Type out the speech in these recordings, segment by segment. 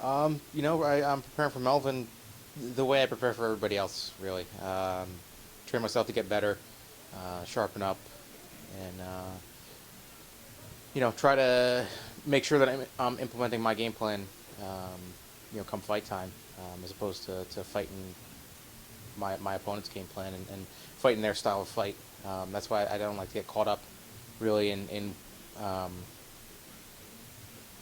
I'm preparing for Melvin the way I prepare for everybody else, really. Train myself to get better, sharpen up, and try to make sure that I'm implementing my game plan. Come fight time, as opposed to fighting my opponent's game plan and fighting their style of fight. That's why I don't like to get caught up, really, in um,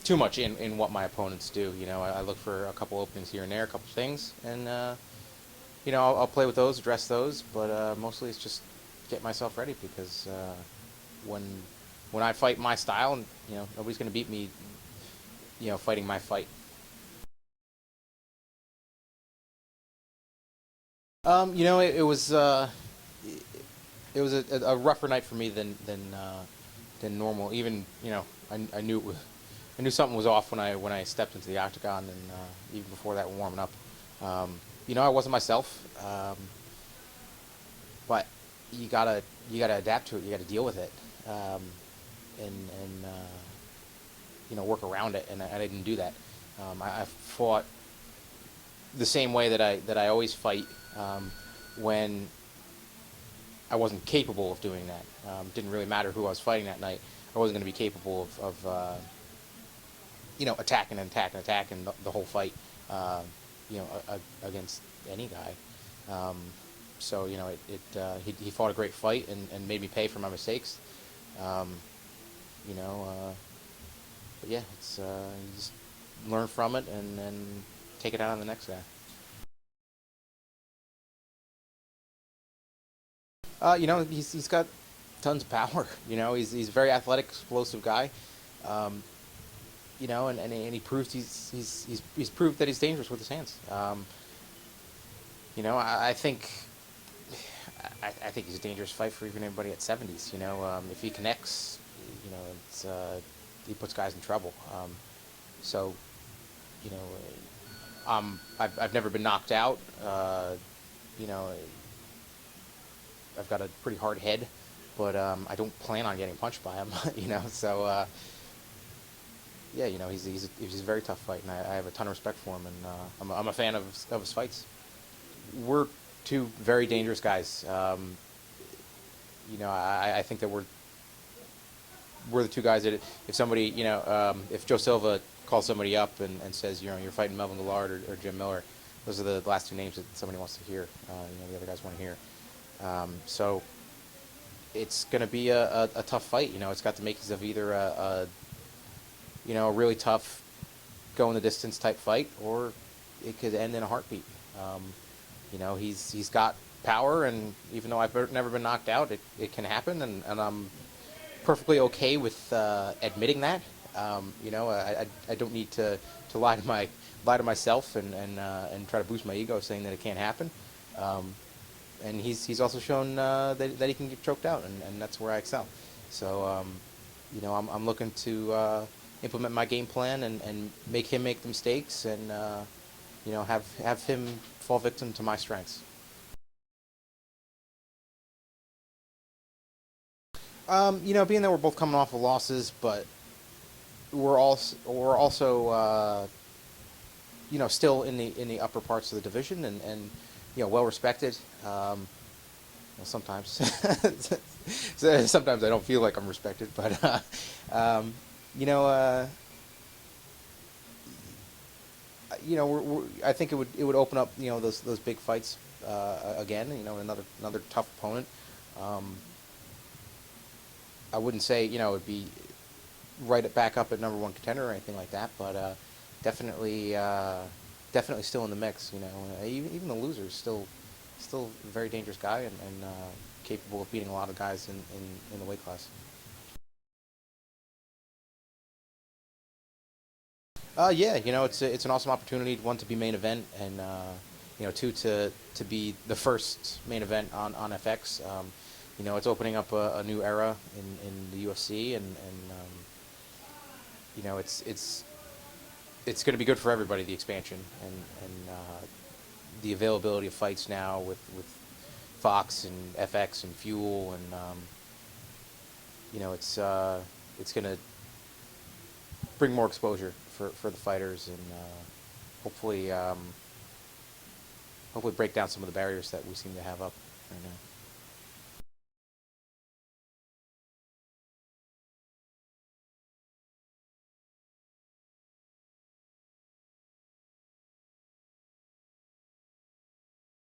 too much in what my opponents do. I look for a couple openings here and there, a couple things, and I'll play with those, address those, but mostly it's just get myself ready because when when I fight my style, nobody's going to beat me, fighting my fight. It was a rougher night for me than normal. Even I knew I knew something was off when I stepped into the octagon, and even before that, warming up. I wasn't myself, but you gotta adapt to it. You gotta deal with it, and work around it. And I didn't do that. I fought the same way that I always fight when I wasn't capable of doing that. Didn't really matter who I was fighting that night. I wasn't going to be capable of attacking and attacking and attacking the whole fight, against any guy. So he fought a great fight and made me pay for my mistakes. Um, you know, but yeah, it's you just learn from it and take it out on the next guy. He's got tons of power. He's a very athletic, explosive guy. Um, and he proved he's proved that he's dangerous with his hands. I think I think he's a dangerous fight for even anybody at 70s. If he connects, it's he puts guys in trouble. So you know, I've never been knocked out. You know, I've got a pretty hard head, but I don't plan on getting punched by him. So yeah, he's a very tough fight, and I have a ton of respect for him, and I'm a fan of his fights. We're two very dangerous guys. I think that we're the two guys that if somebody, if Joe Silva calls somebody up and says, you're fighting Melvin Guillard or Jim Miller, those are the last two names that somebody wants to hear. The other guys want to hear. So it's going to be a tough fight. It's got the makings of either a really tough, go in the distance type fight, or it could end in a heartbeat. He's got power, and even though I've never been knocked out, it can happen, and I'm perfectly okay with admitting that. I don't need to lie to myself and try to boost my ego saying that it can't happen. And he's also shown that he can get choked out, and that's where I excel. So I'm looking to implement my game plan and make him make the mistakes, and have him fall victim to my strengths. Being that we're both coming off of losses, but we're also still in the upper parts of the division, and well respected. Sometimes sometimes I don't feel like I'm respected, but you know I think it would open up those big fights again. Another tough opponent. Um, I wouldn't say it would be back up at number one contender or anything like that, but definitely still in the mix. Even the loser is still a very dangerous guy, and capable of beating a lot of guys in the weight class. Yeah, it's an awesome opportunity. One, to be main event, and two, to be the first main event on FX. It's opening up a new era in the UFC, and it's going to be good for everybody. The expansion and the availability of fights now with Fox and FX and Fuel, and it's going to bring more exposure for the fighters, and hopefully, hopefully break down some of the barriers that we seem to have up.